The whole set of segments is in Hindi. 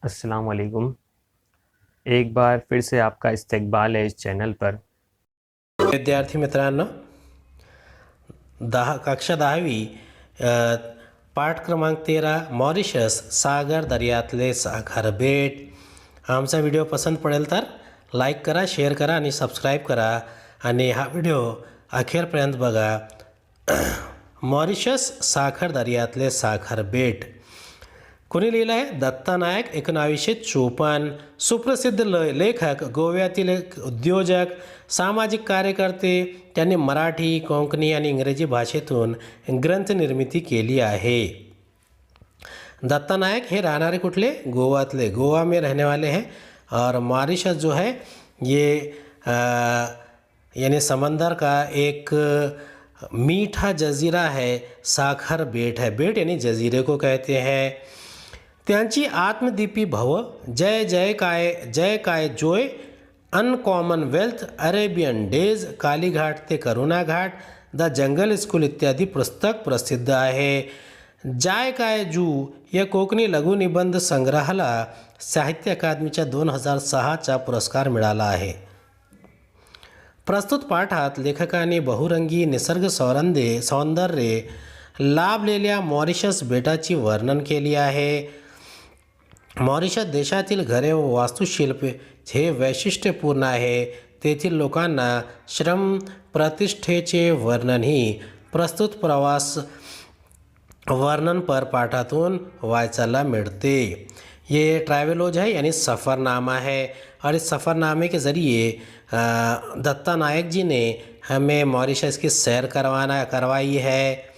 अस्सलाम वालेकुम। एक बार फिर से आपका इस्तकबाल है इस चैनल पर। विद्यार्थी मित्रांनो, कक्षा 10वी पाठ क्रमांक 13 मॉरिशस सागर दर्यातले साखर बेट. आमचा व्हिडिओ पसंत पडेल तर लाईक करा, शेअर करा आणि सबस्क्राईब करा आणि हा व्हिडिओ अखेरपर्यंत बघा. मॉरिशस साखर दर्यातले साखर बेट कोणी लिहिलं आहे? दत्ता नायक. 1954. सुप्रसिद्ध लेखक, गोव्यातील उद्योजक, सामाजिक कार्यकर्ते. त्यांनी मराठी, कोंकणी आणि इंग्रजी भाषेतून ग्रंथ निर्मिती केली आहे. दत्ता नायक हे राहणारे कुठले? गोवातले. गोवा में रहने वाले हैं. और मॉरिशस जो है ये यानी समंदर का एक मीठा जजीरा है, साखर बेट है. बेट यानी जजीरे को कहते हैं. त्यांची आत्मदीपी भव, जय जय काय जोय, uncommon wealth, Arabian days, Kalighat ते करुणा घाट, द जंगल स्कूल इत्यादी पुस्तक प्रसिद्ध आहे. जाय काय जू या कोकणी लघुनिबंध संग्रहाला साहित्य अकादमीच्या 2006चा पुरस्कार मिळाला आहे. प्रस्तुत पाठात लेखकाने बहुरंगी निसर्ग सौंदर्य लाभलेल्या मॉरिशस बेटाची वर्णन केली आहे. मॉरिशस देशातील घरे व वास्तुशिल्प हे वैशिष्ट्यपूर्ण आहे. तेथील लोकांना श्रम प्रतिष्ठेचे वर्णनही प्रस्तुत प्रवास वर्णन पर पाठातून वाचायला मिलते. ये ट्रैवलोज है यानी सफ़रनामा है. और इस सफ़रनामे के ज़रिए दत्ता नायक जी ने हमें मॉरिशस की सैर करवाई है.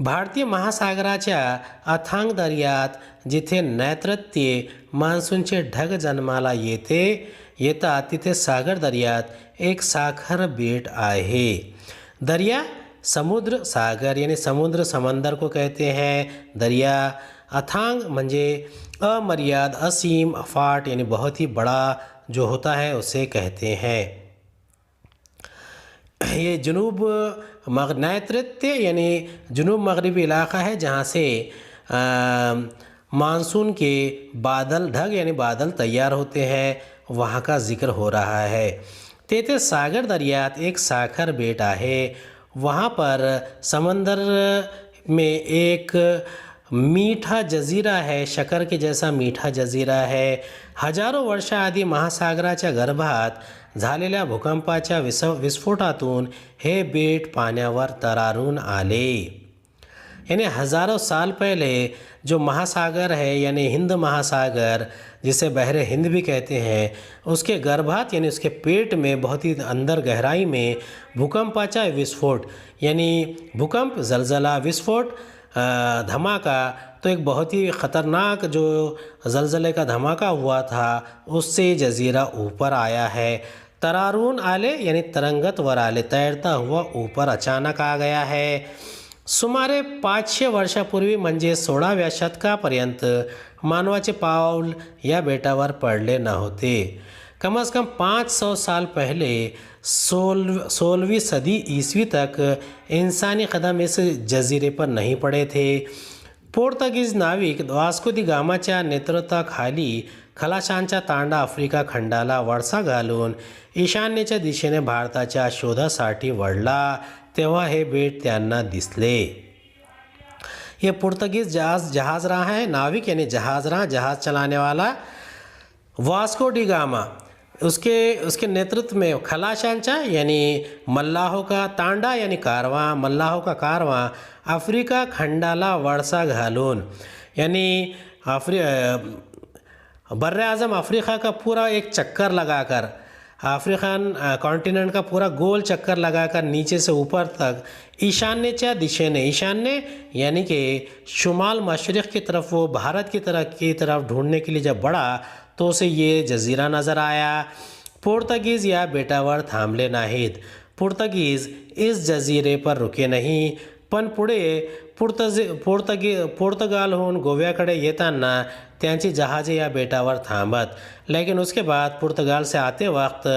भारतीय महासागराच्या अथांग दर्यात जिथे नैऋत्य मान्सूनचे ढग जन्माला येतात तिथे सागर दर्यात एक साखर बेट आहे. दर्या, समुद्र, सागर यानी समुद्र समंदर को कहते हैं. दरिया, अथांग म्हणजे अमर्याद, असीम, अफाट यानी बहुत ही बड़ा जो होता है उसे कहते हैं. ये नैऋत्य यानी जुनूब मगरबी इलाका है जहाँ से मानसून के बादल, ढग यानी बादल तैयार होते हैं, वहाँ का जिक्र हो रहा है. तेथे सागर दर्यात एक साखर बेट आहे. वहाँ पर समंदर में एक मीठा जजीरा है, शकर के जैसा मीठा जजीरा है. हजारों वर्षाआधी महासागराच्या गर्भात झालेल्या भूकंपाच्या विस्फोटातून हे बेट पाण्यावर तरारून आले. यानी हज़ारों साल पहले जो महासागर है यानी हिंद महासागर, जिसे बहरे हिंद भी कहते हैं, उसके गर्भात यानी उसके पेट में बहुत ही अंदर गहराई में भूकंपाचा विस्फोट यानी भूकंप, जलजला, विस्फोट, धमाका, तो एक बहुत ही ख़तरनाक जो जलजले का धमाका हुआ था उससे जजीरा ऊपर आया है. तरारून आले यानी तरंगत वर आले, तैरता हुआ ऊपर अचानक आ गया है. सुमारे 500 वर्षापूर्वी म्हणजे 16व्या शतकापर्यंत मानवाचे पाऊल या बेटावर पडले नव्हते. कम से कम 500 साल पहले 16वीं सदी ईस्वी तक इंसानी कदम इस जजीरे पर नहीं पड़े थे. पोर्तुगीज नाविक वास्को दी गामाच्या नेतृत्वाखाली खलाशांचा तांडा आफ्रिका खंडाला वळसा घालून ईशान्येच्या दिशेने भारताच्या शोधासाठी वळला तेव्हा हे बेट त्यांना दिसले. ये पुर्तगीज जहाज़रां है, नाविक यानी जहाज़रां, जहाज़ चलाने वाला वास्को डी गामा, उसके नेतृत्व में खलाशांचा यानी मल्लाहों का तांडा यानी कारवां, मल्लाहों का कारवां अफ्रीका खंडाला वळसा घालून यानी बर्रे आज़म अफ्रीका का पूरा एक चक्कर लगाकर, अफ्रीकन कॉन्टिनेंट का पूरा गोल चक्कर लगाकर नीचे से ऊपर तक ईशान्यच्या दिशेने, ईशान्य यानी कि शुमाल मशरिक़ की तरफ, वो भारत की तरफ ढूंढने के लिए जब बढ़ा तो उसे ये जजीरा नज़र आया. पोर्तुगीज़ या बेटावर थांबले नाहीत. पोर्तुगीज़ इस जजीरे पर रुके नहीं, पण पुढे पोर्तुगालहून गोव्याकडे येताना त्यांची जहाज़े या बेटावर थांबत. लेकिन उसके बाद पुर्तगाल से आते वक्त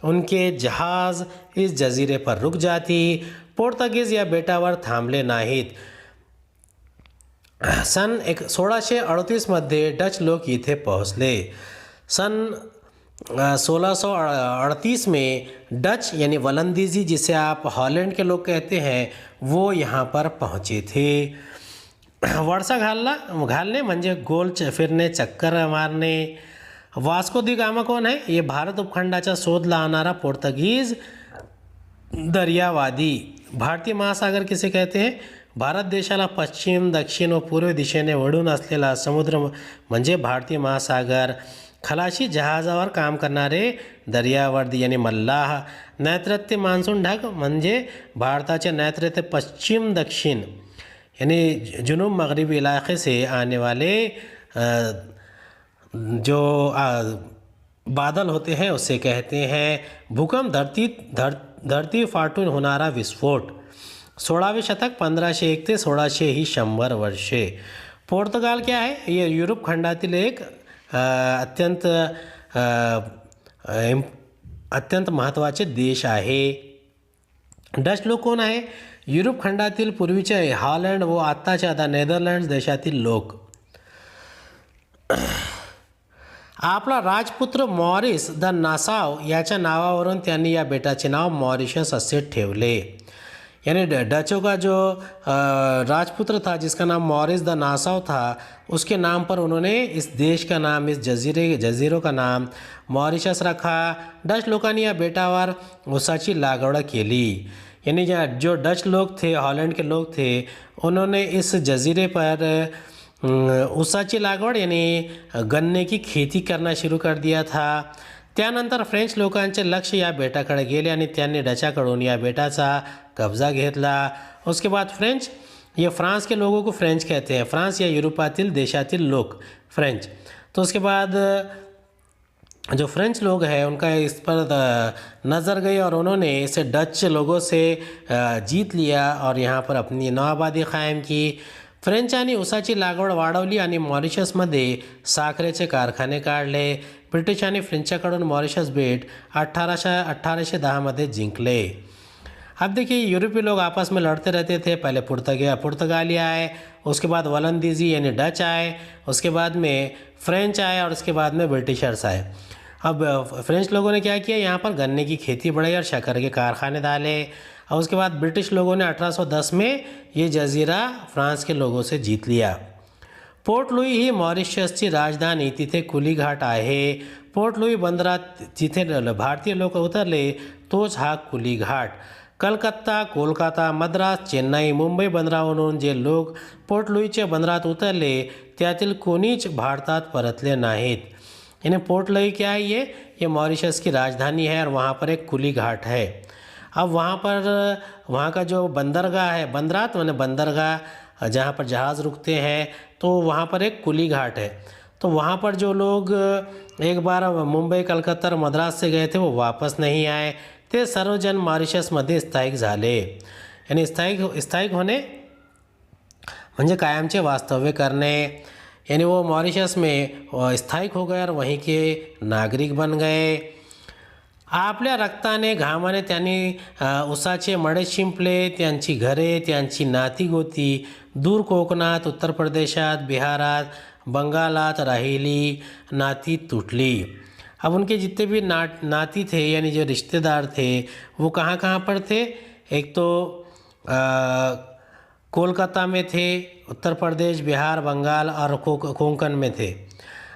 उनके जहाज़ इस जजीरे पर रुक जाती. पोर्तुगीज़ या बेटावर थांबले नाहीत. सन 1638मध्ये डच लोक इथे पोहोचले. सन 1638 में डच यानी वलंदीजी, जिसे आप हॉलैंड के लोग कहते हैं, वो यहाँ पर पहुँचे थे. वळसा घालने म्हणजे गोल फिरणे, चक्कर मारणे. वास्को दी गामा कोण आहे? ये भारत उपखंडाचा शोध लावणारा पोर्तुगीज दर्यावादी. भारतीय महासागर किसे कहते हैं? भारत देशाला पश्चिम, दक्षिण व पूर्व दिशेने वळून असलेला समुद्र म्हणजे भारतीय महासागर. खलाशी जहाजावर काम करणारे दर्यावर्दी यानी मल्लाह. नैऋत्य मान्सून ढग म्हणजे भारताचे नैऋत्य, पश्चिम, दक्षिण यानी जुनूब मगरबी इलाके से आने वाले जो बादल होते हैं उसे कहते हैं. भूकंप, धरती फाटून होणारा विस्फोट. 16वे शतक 1501 ते 1600 ही 100 वर्षे. पोर्तुगाल क्या है? ये युरोप खंडातील एक अत्यंत महत्त्वाचे देश आहे. डच लोक कोण आहे? युरोप खंडातील पूर्वीचे हॉलंड व आत्ताच्या आता नेदरलँड्स देशातील लोक. आपला राजपुत्र मॉरिस द नासाव याच्या नावावरून त्यांनी या बेटाचे नाव मॉरिशस असे ठेवले. यानी डचों का जो राजपुत्र था जिसका नाम मॉरिस द नासाव था, उसके नाम पर उन्होंने इस देश का नाम, इस जजीरों का नाम मॉरिशस रखा. डच लोकांनी या बेटावर ऊसाची लागवड केली. यानी जो डच लोग थे, हॉलैंड के लोग थे, उन्होंने इस जजीरे पर ऊसाची लागवड यानी गन्ने की खेती करना शुरू कर दिया था. त्यानंतर फ्रेंच लोकांचे लक्ष या बेटाकडे गेले आणि त्यांनी डचाकडून या बेटाचा कब्जा घेतला. उसके बाद फ्रेंच, ये फ्रांस के लोगों को फ्रेंच कहते हैं. फ्रांस या युरोपातील देशातील लोक फ्रेंच. तो उसके बाद जो फ्रेंच लोग हैं उनका इस पर नज़र गई और उन्होंने इसे डच लोगों से जीत लिया और यहाँ पर अपनी नौआबादी कायम की. फ्रेंचांनी ऊसाची लागवड वाढवली आणि मॉरिशसमध्ये साखरेचे कारखाने काढले. ब्रिटिशांनी फ्रेंचाकडून मॉरिशस बेट 1810 मध्ये जिंकले. अब देखिए, यूरोपीय लोग आपस में लड़ते रहते थे. पहले पुर्तगाली आए, उसके बाद वलंदीजी यानी डच आए, उसके बाद में फ्रेंच आए और उसके बाद में ब्रिटिशर्स आए. अब फ्रेंच लोगों ने क्या किया? यहाँ पर गन्ने की खेती बढ़ाई और शक्कर के कारखाने डाले. और उसके बाद ब्रिटिश लोगों ने 1810 में ये जजीरा फ्रांस के लोगों से जीत लिया. पोर्ट लुई ही मॉरिशसची राजधानी. तिथे कुली घाट आहे. पोर्ट लुई बंदरात जिथे भारतीय लोक उतरले तोच हा कुली घाट. कलकत्ता, कोलकाता, मद्रास, चेन्नई, मुंबई बंदरावरून जे लोक पोर्ट लुईच्या बंदरात उतरले त्यातील कोणीच भारतात परतले नाहीत. यानी पोर्ट लुई क्या है? ये मॉरिशस की राजधानी है और वहाँ पर एक कुली घाट है. अब वहाँ का जो बंदरगाह है, बंदरात माने बंदरगाह जहाँ पर जहाज़ रुकते हैं, तो वहाँ पर एक कुली घाट है. तो वहाँ पर जो लोग एक बार मुंबई, कलकत्ता और मद्रास से गए थे वो वापस नहीं आए. ते सर्वजण मॉरिशसमध्ये स्थायिक झाले. यानी स्थायिक होणे म्हणजे कायमचे वास्तव्य करने. यानी वो मॉरिशस में स्थायिक हो गए और वहीं के नागरिक बन गए. आपल्या रक्ताने, घामाने त्यांनी ऊसाचे मळे शिंपले. त्यांची घरे, त्यांची नाती गोती दूर कोकणात, उत्तर प्रदेशात, बिहारात, बंगालात राहिली. नाती तुटली. अब उनके जितने भी नाती थे यानी जो रिश्तेदार थे वो कहाँ कहाँ पर थे? एक तो कोलकाता में थे, उत्तर प्रदेश, बिहार, बंगाल और कोंकण में थे.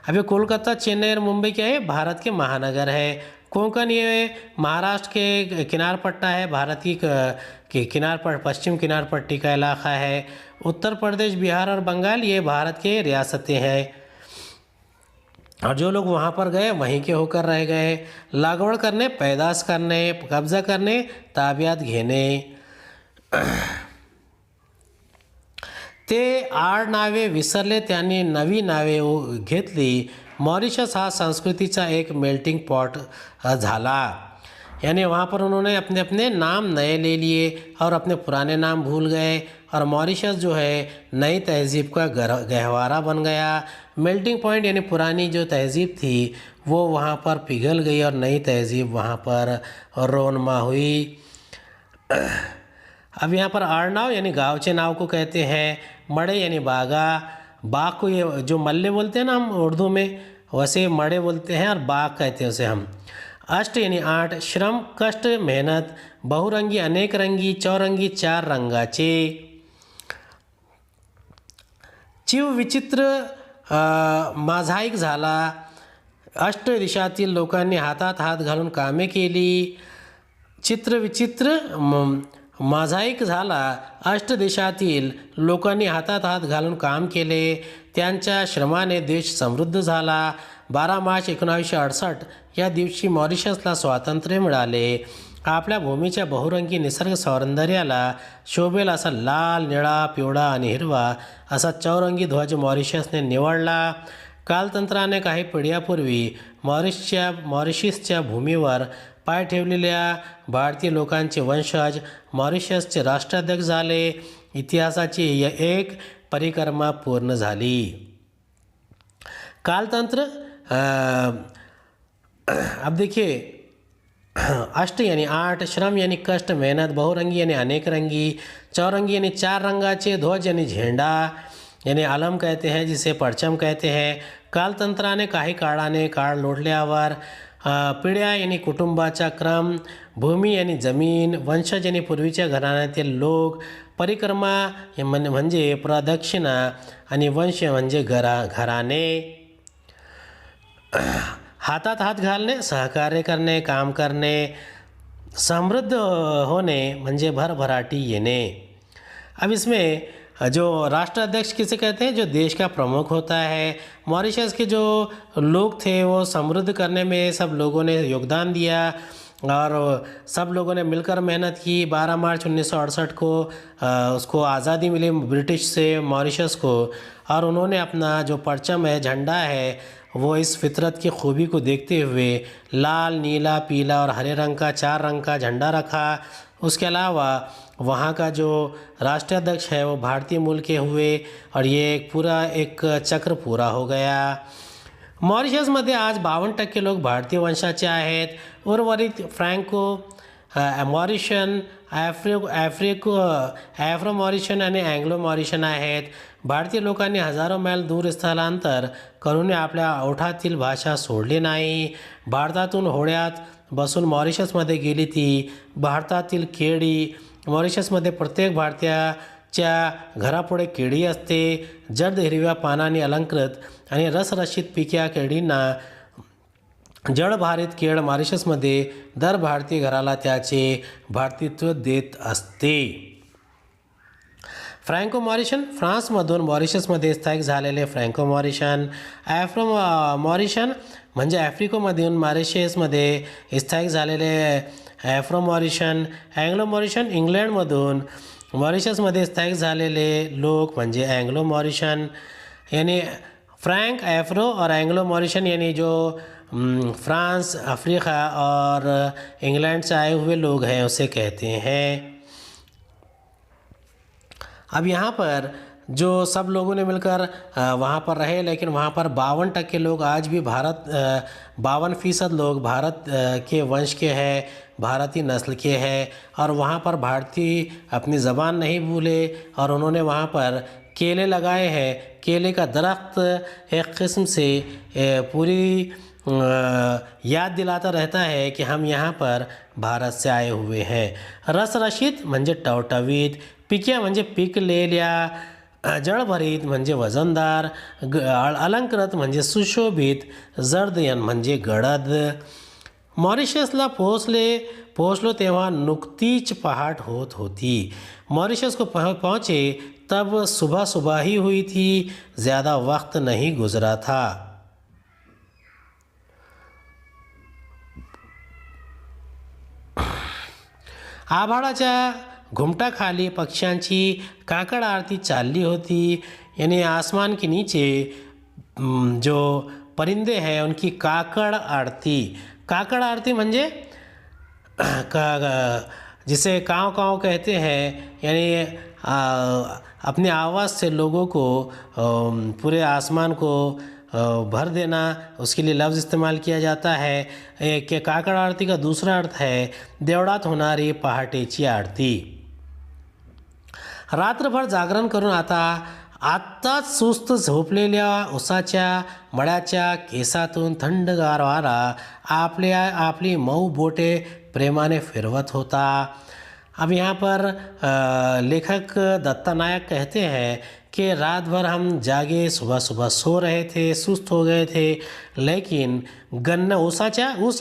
अभी कोलकाता, चेन्नई और मुंबई क्या है? भारत के महानगर है. कोंकण ये महाराष्ट्र के किनार पट्टा है, भारत की पश्चिम किनार पट्टी का इलाका है. उत्तर प्रदेश, बिहार और बंगाल ये भारत के रियासतें हैं. और जो लोग वहाँ पर गए वहीं के होकर रह गए. लागवड करणे, पैदास करणे, कब्जा करणे, ताब्यात घेणे. ते आडनावे विसरले, त्यांनी नवी नावे घेतली. मॉरिशस हा संस्कृतीचा एक मेल्टिंग पॉट झाला. यानी वहाँ पर उन्होंने अपने अपने नाम नए ले लिए और अपने पुराने नाम भूल गए. और मॉरिशस जो है नई तहज़ीब का गहवारा बन गया. मेल्टिंग पॉइंट यानी पुरानी जो तहज़ीब थी वो वहाँ पर पिघल गई और नई तहज़ीब वहाँ पर रोनमा हुई. अब यहाँ पर आडनाव यानी गाँवचे नाव को कहते हैं. मड़े यानी बागा, बाग को ये जो मल्ले बोलते हैं ना हम उर्दू में, वैसे मड़े बोलते हैं और बाग कहते हैं उसे हम। अष्ट यानी 8, श्रम कष्ट मेहनत, बहुरंगी अनेक रंगी, चौरंगी 4 रंगाचे। चिव विचित्र माझाईक झाला, अष्ट दिशातील लोकांनी हातात हात घालून कामे केली। चित्र विचित्र माझाईक झाला, अष्ट देशातील लोकांनी हातात हात घालून काम केले, त्यांच्या श्रमाने देश समृद्ध झाला। 12 मार्च 1968 या दिवशी मॉरिशसला स्वातंत्र्य मिळाले। आपल्या भूमीच्या बहुरंगी निसर्ग सौंदर्याला शोभेल असा लाल, निळा, पिवळा आणि हिरवा असा चौरंगी ध्वज मॉरिशसने निवडला। कालतंत्राने काही पिढ्यापूर्वी मॉरिशसच्या भूमीवर पाय ठेवलेल्या भारतीय लोकांचे वंशज मॉरिशसचे राष्ट्राध्यक्ष झाले। इतिहासाची एक परिक्रमा पूर्ण झाली। कालतंत्र अब देखिए, अष्ट यानी 8, श्रम यानी कष्ट मेहनत, बहुरंगी यानी अनेक रंगी, चौरंगी यानी 4 रंगाचे, ध्वज यानी झेंडा यानी आलम कहते हैं जिसे परचम कहते हैं। कालतंत्राने काही काळाने, काळ लोटल्यावर, पिढ्या यानी कुटुंबाचा क्रम, भूमी यानी जमीन, वंशज यानी पूर्वीच्या घराण्यातील लोक, परिक्रमा म्हणजे प्रदक्षिणा आणि वंश म्हणजे घराणे। हातात हात घालणे सहकार्य करणे, काम करणे, समृद्ध होणे म्हणजे भरभराटी येणे। अब इसमें जो राष्ट्राध्यक्ष किसे कहते हैं, जो देश का प्रमुख होता है। मॉरिशस के जो लोग थे वो समृद्ध करने में सब लोगों ने योगदान दिया और सब लोगों ने मिलकर मेहनत की। 12 मार्च 1968 को उसको आज़ादी मिली ब्रिटिश से मॉरिशस को, और उन्होंने अपना जो परचम है, झंडा है, वो इस फितरत की खूबी को देखते हुए लाल, नीला, पीला और हरे रंग का 4 रंग का झंडा रखा। उसके अलावा वहाँ का जो राष्ट्राध्यक्ष है वो भारतीय मूल के हुए और ये एक चक्र पूरा हो गया। मॉरिशसमध्ये आज 52% लोक भारतीय वंशाचे आहेत। उर्वरित फ्रँको मॉरिशन, ॲफ्रो मॉरिशन आणि अँग्लो मॉरिशन आहेत। भारतीय लोकांनी हजारो मैल दूर स्थलांतर करून आपल्या ओठातील भाषा सोडली नाही। भारतातून होड्यात बसून मॉरिशसमध्ये गेली ती भारतातील केळी। मॉरिशसमध्ये प्रत्येक भारतीयाच्या घरापुढे केळी असते। जड हिरव्या पानांनी अलंकृत आणि रसरशीत पिक्या केळींना जडभारित केळ मॉरिशसमध्ये दर भारतीय घराला त्याचे भारतीत्व देत असते। फ्रँको मॉरिशन, फ्रान्समधून मॉरिशसमध्ये स्थायिक झालेले फ्रँको मॉरिशन। ॲफ्रो मॉरिशन म्हणजे आफ्रिकेमधून मॉरिशसमध्ये स्थायिक झालेले ॲफ्रो मॉरिशन। अँग्लो मॉरिशन, इंग्लंडमधून मॉरिशसमध्ये स्थायिक झालेले लोक म्हणजे अँग्लो मॉरिशन। यानी फ्रैंक, एफ्रो और एंग्लो मॉरिशन यानी जो फ्रांस, अफ्रीका और इंग्लैंड से आए हुए लोग हैं उसे कहते हैं। अब यहाँ पर जो सब लोगों ने मिलकर वहाँ पर रहे, लेकिन वहाँ पर 52% लोग आज भी 52% लोग भारत के वंश के हैं, भारतीय नस्ल के हैं, और वहाँ पर भारतीय अपनी ज़बान नहीं भूले और उन्होंने वहाँ पर केले लगाए हैं। केले का दरख्त एक किस्म से पूरी याद दिलाता रहता है कि हम यहाँ पर भारत से आए हुए हैं। रसरशीत म्हणजे टवटवीत, पिक्या म्हणजे पिकलेल्या, जळभरीत म्हणजे वजनदार, अलंकृत म्हणजे सुशोभित, जर्दयन म्हणजे गडद। मॉरिशसला पोहोचलो तेव्हा नुकतीच पहाट होत होती। मॉरिशस को पहुँचे तब सुबह ही हुई थी, ज़्यादा वक्त नहीं गुजरा था। आभाळाच्या घुमटाखाली पक्ष्यांची काकड़ आरती चालली होती। यानी आसमान के नीचे जो परिंदे हैं उनकी काकड़ आरती म्हणजे जिसे काँव काँव कहते हैं। यानी अपनी आवाज़ से लोगों को पूरे आसमान को भर देना, उसके लिए लफ्ज़ इस्तेमाल किया जाता है। कि काकड़ आरती का दूसरा अर्थ है देवळात होणारी पहाटेची आरती। रात्रभर जागरण करून आता आत्ताच सुस्त झोपलेल्या उसाच्या मळ्याच्या केसातून थंडगार वारा आपली मऊ बोटे प्रेमाने फिरवत होता। अब यहाँ पर लेखक दत्ता नायक कहते हैं कि रात भर हम जागे, सुबह सुबह सो रहे थे, सुस्त हो गए थे, लेकिन गन्ना ऊस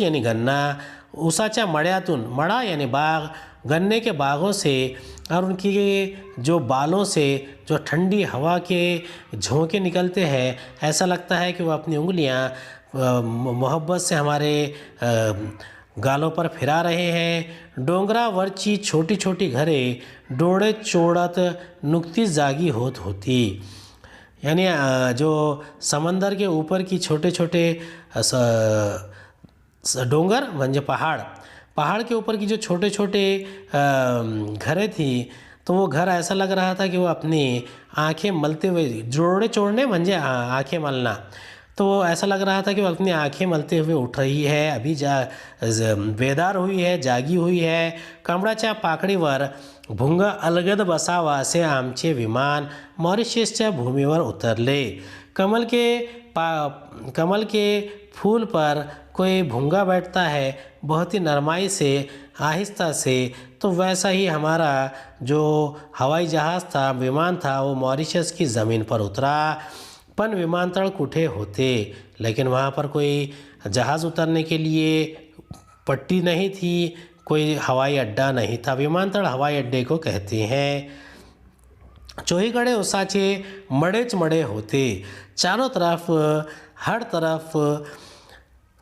यानी गन्ना, ऊसाच्या मळ्यातून, मळा यानी बाग, गन्ने के बागों से और उनकी जो बालों से जो ठंडी हवा के झोंके निकलते हैं, ऐसा लगता है कि वो अपनी उंगलियां मोहब्बत से हमारे गालों पर फिरा रहे हैं। डोंगरावरची छोटी छोटी घरे डोळे चोळत नुकतीच जागी होती। यानी जो समंदर के ऊपर की छोटे छोटे डोंगर म्हणजे पहाड़ के ऊपर की जो छोटे छोटे घरें थी, तो वो घर ऐसा लग रहा था कि वो अपनी आंखें मलते हुए, जोड़े चोड़ने म्हणजे आंखें मलना, तो वो ऐसा लग रहा था कि वो अपनी आंखें मलते हुए उठ रही है, अभी बेदार हुई है, जागी हुई है। कमळाच्या पाकळीवर भुंग अलगद बसावा असे आमचे विमान मॉरिशसच्या भूमीवर उतरले। कमल के फूल पर कोई भूंगा बैठता है बहुत ही नरमाई से, आहिस्ता से, तो वैसा ही हमारा जो हवाई जहाज़ था, विमान था, वो मॉरिशस की ज़मीन पर उतरा। पण विमानतळ कुठे होते, लेकिन वहाँ पर कोई जहाज़ उतरने के लिए पट्टी नहीं थी, कोई हवाई अड्डा नहीं था। विमानतळ हवाई अड्डे को कहते हैं। चोहीकडे उसाचे मडेच मडे होते, चारों तरफ, हर तरफ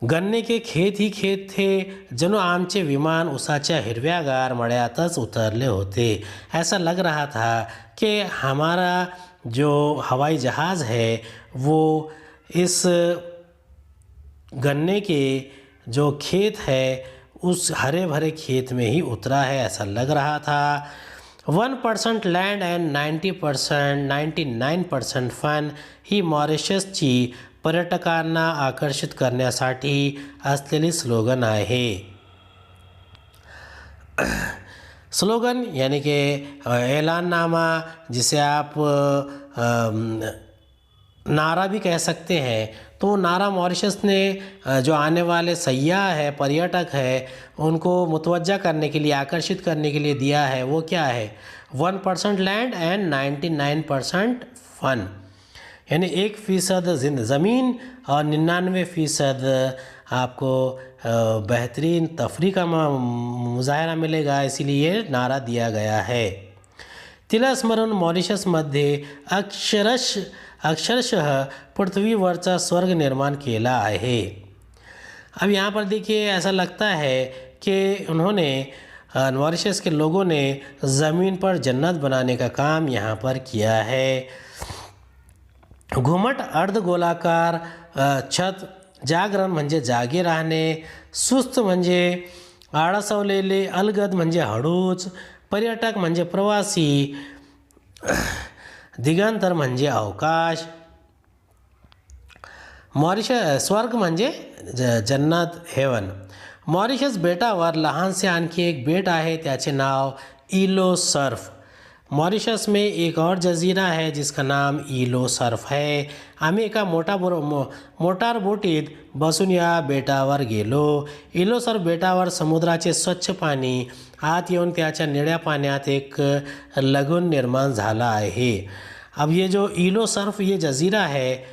गन्ने के खेत ही खेत थे, जणू आमचे विमान उसाच्या हिरव्यागार मळ्यातच उतरले होते। ऐसा लग रहा था कि हमारा जो हवाई जहाज़ है वो इस गन्ने के जो खेत है उस हरे भरे खेत में ही उतरा है, ऐसा लग रहा था। 1% लँड अँड 99% फन ही मॉरिशसची पर्यटकांना आकर्षित करण्यासाठी असलेली स्लोगन आहे। स्लोगन यानी कि ऐलाननामा, जिसे आप नारा भी कह सकते हैं, तो नारा मॉरिशस ने जो आने वाले सयाह है, पर्यटक है, उनको मुतवज्जा करने के लिए, आकर्षित करने के लिए दिया है, वो क्या है? 1% लैंड एंड 99% फन, यानी 1% ज़मीन और 99% आपको बेहतरीन तफरी का मुजाहरा मिलेगा, इसीलिए नारा दिया गया है। तिलास्मरण मॉरिशसमध्ये अक्षरशः पृथ्वीवरचा स्वर्ग निर्माण केला आहे। अब यहाँ पर देखिए, ऐसा लगता है कि उन्होंने मॉरिशस के लोगों ने ज़मीन पर जन्नत बनाने का काम यहाँ पर किया है। घुमट अर्धगोलाकार छत, जागरण म्हणजे जागे राहणे, सुस्त म्हणजे आळसवलेले, अलगद म्हणजे हळूच, पर्यटक म्हणजे प्रवासी, दिगंतर म्हणजे अवकाश, मॉरिशस स्वर्ग म्हणजे जन्नत, हेवन। मॉरिशस बेटावर लहानसे आणखी एक बेट आहे, त्याचे नाव इलो सर्फ। मॉरिशस में एक और जजीरा है जिसका नाम इलो सर्फ है। आम्ही एका मोटार बोटीत बसून या बेटावर गेलो। इलो सर्फ बेटावर समुद्राचे स्वच्छ पाणी आत येऊन त्याच्या निळ्या पाण्यात एक लगून निर्माण झाला आहे। अब ये जो इलो सर्फ ये जजीरा है,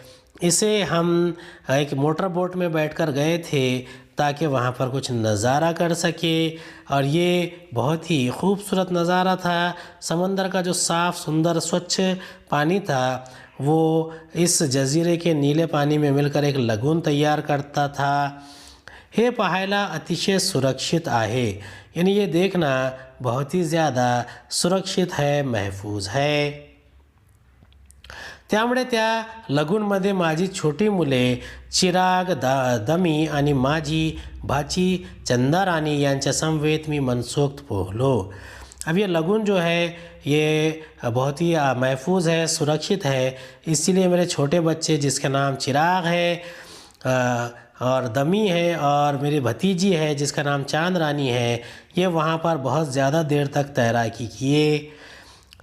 इसे हम एक मोटर बोट में बैठकर गए थे ताकि वहाँ पर कुछ नज़ारा कर सके, और ये बहुत ही खूबसूरत नज़ारा था। समंदर का जो साफ़ सुंदर स्वच्छ पानी था वो इस जजीरे के नीले पानी में मिलकर एक लगून तैयार करता था। हे पाहायला अतिशय सुरक्षित आहे, यानी ये देखना बहुत ही ज़्यादा सुरक्षित है, महफूज है। त्यामुळे त्या लगूनमध्ये माझी छोटी मुले चिराग, दमी आणि माझी भाची चंदारानी यांच्या समवेत मी मनसोक्त पोहलो। अब ये लगून जो है ये बहुत ही महफूज है, सुरक्षित है, इसीलिए मेरे छोटे बच्चे जिसका नाम चिराग है और दमी है, और मेरी भतीजी है जिसका नाम चांद रानी है, ये वहाँ पर बहुत ज़्यादा देर तक तैराकी किए।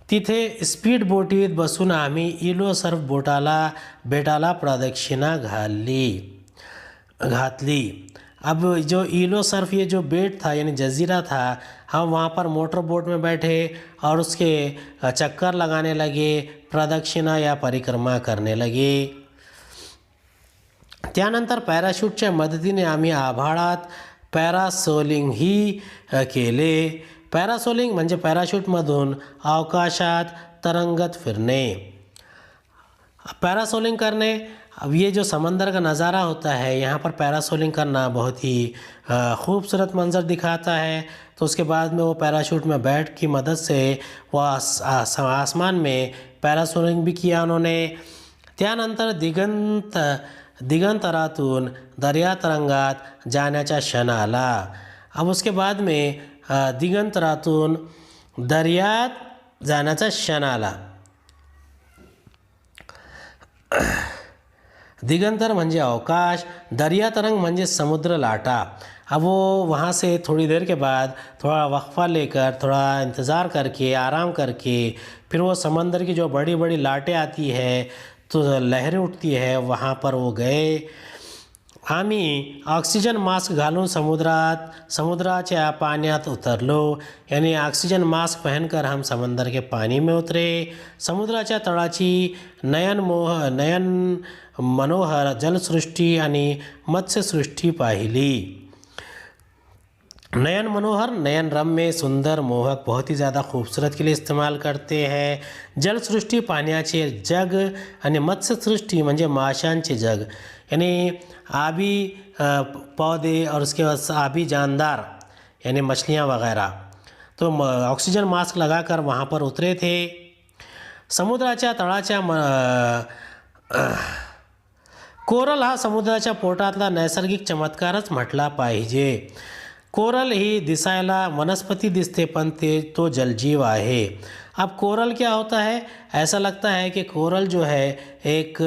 तिथे स्पीड बोटीत बसून आम्ही इलो सर्फ बेटाला प्रदक्षिणा घातली। अब जो इलो सर्फ ये जो बेट था यानी जजीरा था, हम वहाँ पर मोटर बोट में बैठे और उसके चक्कर लगाने लगे, प्रदक्षिणा या परिक्रमा करने लगे। त्यानंतर पॅराशूटच्या मदतीने आम्ही आभाळात पॅरासोलिंगही केले। पॅरासोलिंग म्हणजे पॅराशूटमधून अवकाशात तरंगत फिरणे। पैरासोलिंग करने, अब ये जो समंदर का नज़ारा होता है यहाँ पर पैरासोलिंग करना बहुत ही खूबसूरत मंज़र दिखाता है। तो उसके बाद में वो पैराशूट में बैठ की मदद से वो आसमान में पैरासोलिंग भी किया उन्होंने। त्यानंतर दिगंतरातून दर्या तरंगात जाण्याचा क्षण आला। अब उसके बाद में दिगंतरातून दर्यात जाण्याचा क्षण आला। दिगंतर म्हणजे अवकाश, दरिया तरंग म्हणजे समुद्र लाटा। अब वो वहाँ से थोड़ी देर के बाद थोड़ा वक्फा लेकर, थोड़ा इंतज़ार करके, आराम करके, फिर वो समंदर की जो बड़ी बड़ी लाटें आती है तो लहरें उठती है, वहाँ पर वो गए। आम्ही ऑक्सिजन मास्क घालून समुद्राच्या पाण्यात उतरलो, यानी ऑक्सीजन मास्क पहनकर हम समंदर के पानी में उतरे। समुद्राच्या तळाची नयन मनोहर जलसृष्टी आणि मत्स्यसृष्टी पाहिली। नयन मनोहर, नयन रम्य, सुंदर, मोहक, बहुत ही ज़्यादा खूबसूरत के लिए इस्तेमाल करते हैं। जलसृष्टी पाण्याचे जग आणि मत्स्यसृष्टी म्हणजे माशांचे जग, यानी आबी पौधे और उसके बाद आबी जानदार यानी मछलियाँ वगैरह। तो ऑक्सीजन मास्क लगाकर वहाँ पर उतरे थे। समुद्राच्या तळाच्या कोरल हा समुद्राच्या पोटातला नैसर्गिक चमत्कारच म्हटला पाहिजे। कोरल ही दिसायला वनस्पति दिसते पण तो जलजीव आहे। अब कोरल क्या होता है, ऐसा लगता है कि कोरल जो है एक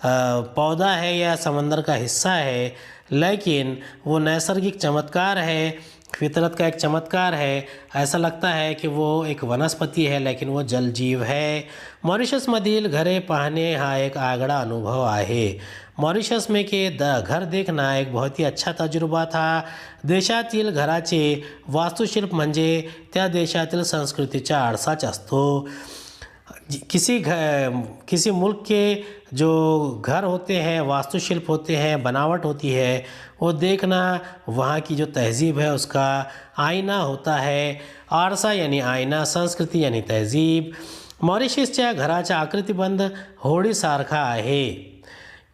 पौधा है या समंदर का हिस्सा है, लेकिन वो नैसर्गिक चमत्कार है, फितरत का एक चमत्कार है। ऐसा लगता है कि वो एक वनस्पति है, लेकिन वो जलजीव है। मॉरिशसमधील घरे पाहणे हा एक आगळा अनुभव आहे। मॉरिशस में के घर देखना एक बहुत ही अच्छा तजुर्बा था। देशातील घराचे वास्तुशिल्प त्या देशातील संस्कृतीचा आरसाच असतो। किसी मुल्क के जो घर होते हैं, वास्तुशिल्प होते हैं, बनावट होती है, वो देखना वहाँ की जो तहज़ीब है उसका आईना होता है। आरसा यानी आईना, संस्कृती यानी तहज़ीब। मॉरिशसच्या घराचा आकृतिबंध होडीसारखा आहे,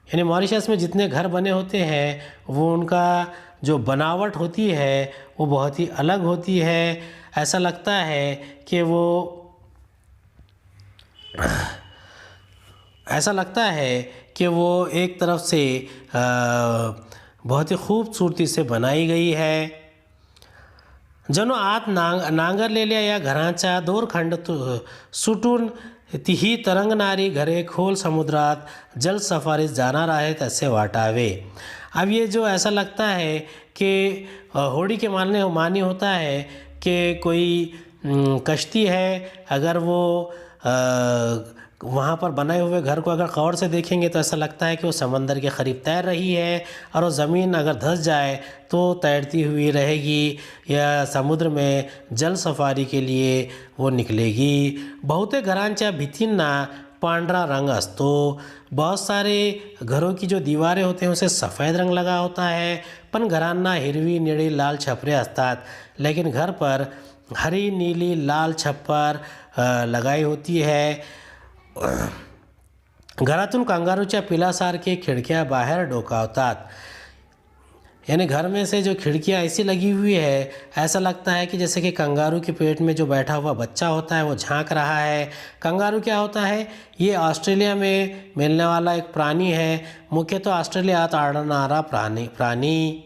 यानी मॉरिशस में जितने घर बने होते हैं वो उनका जो बनावट होती है वो बहुत ही अलग होती है। ऐसा लगता है कि वो एक तरफ से बहुत ही खूबसूरती से बनाई गई है। जणू आत नांगरलेल्या या घरांचा दोरखंड सुटून ही तरंगणारी घरे खोल समुद्रात जल सफारीस जाणार आहेत असे वाटावे। अब ये जो ऐसा लगता है कि होड़ी के मानी होता है कि कोई कश्ती है, अगर वो वहाँ पर बनाए हुए घर को अगर गौर से देखेंगे तो ऐसा लगता है कि वो समंदर के करीब तैर रही है, और वो ज़मीन अगर धंस जाए तो तैरती हुई रहेगी या समुद्र में जल सफारी के लिए वो निकलेगी। बहुतेक घरांच्या भिंतींना पांढरा रंग असतो। बहुत सारे घरों की जो दीवारें होते हैं उसे सफ़ेद रंग लगा होता है, पण घरांना हिरवी, निळी, लाल छपरे असतात, लेकिन घर पर हरी, नीली, लाल छप्पर लगाई होती है। घरातून कांगारूच्या पिलासारखे खिड़कियां बाहर डोकावतात, यानी घर में से जो खिड़कियां ऐसी लगी हुई है, ऐसा लगता है कि जैसे कि कंगारू के पेट में जो बैठा हुआ बच्चा होता है वो झांक रहा है। कंगारू क्या होता है, ये ऑस्ट्रेलिया में मिलने वाला एक प्राणी है, मुख्यतः ऑस्ट्रेलियात आढळणारा प्राणी।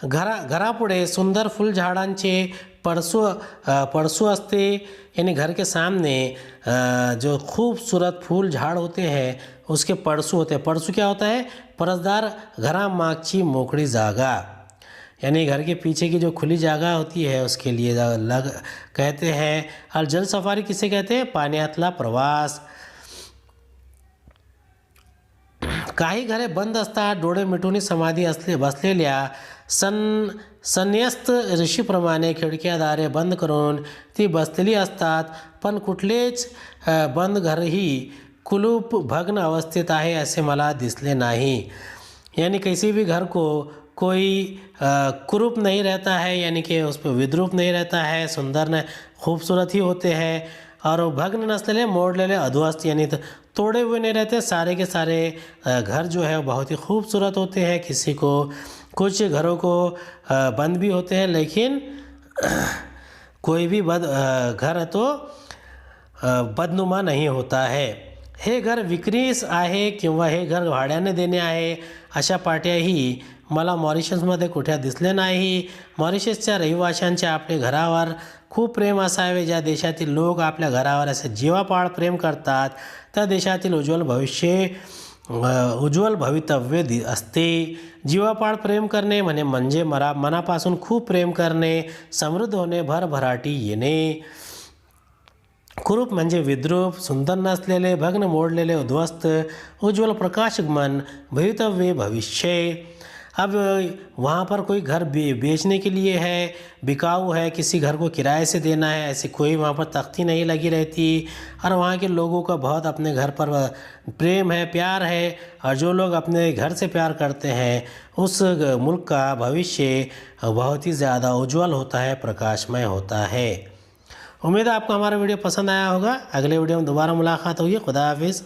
घरापुढे सुंदर फुलझाडांचे पड़सू असते, यानी घर के सामने जो खूबसूरत फूल झाड़ होते हैं उसके पड़सू होते हैं। पड़सू क्या होता है, परसदार घरामागची मोकळी जागा, यानी घर के पीछे की जो खुली जगह होती है उसके लिए कहते हैं। और जल सफारी किसे कहते हैं? पाण्यातला प्रवास। काही घरे बंद असतात, डोळे मिटून समाधी बसलेल्या संन्यस्त ऋषीप्रमाणे खिडक्या-दारे बंद करून ती बसलेली असतात, पण कुठलेच बंद घरही कुलूप भग्न अवस्थेत आहे असे मला दिसले नहीं। यानी किसी भी घर को कोई कुरूप नहीं रहता है, यानी कि उस पर विद्रूप नहीं रहता है, सुंदर न खूबसूरत ही होते हैं। और वो भग्न नसलेले मोड़लेले अध्वस्त यानी तोड़े हुए नहीं रहते, सारे के सारे घर जो है बहुत ही खूबसूरत होते हैं। कुछ घरों को बंद भी होते हैं, लेकिन कोई भी घर है तो बदनुमा नहीं होता है। हे घर विक्रीस आहे किंवा हे घर भाड्याने देणे आहे अशा पाट्याही मला मॉरिशसमध्ये कुठे दिसले नाही। मॉरिशसच्या रहिवाशांचे आपल्या घरावर खूप प्रेम असावे। ज्या देशातील लोक आपल्या घरावर असे जीवापाड प्रेम करतात त्या देशातील उज्ज्वल भवितव्य असते। जीवापाड प्रेम करणे म्हणजे मनापासून खूप प्रेम करणे, समृद्ध होणे, भरभराटी येणे। कुरूप म्हणजे विद्रूप, सुंदर नसलेले, भग्न मोडलेले, उद्ध्वस्त, उज्ज्वल प्रकाशमान, भवितव्य भविष्य। अब वहाँ पर कोई घर बेचने के लिए है, बिकाऊ है, किसी घर को किराए से देना है, ऐसी कोई वहाँ पर तख्ती नहीं लगी रहती। और वहाँ के लोगों का बहुत अपने घर पर प्रेम है, प्यार है। और जो लोग अपने घर से प्यार करते हैं उस मुल्क का भविष्य बहुत ही ज़्यादा उज्ज्वल होता है, प्रकाशमय होता है। उम्मीद है आपको हमारा वीडियो पसंद आया होगा। अगले वीडियो में दोबारा मुलाकात होगी। खुदा हाफिज़।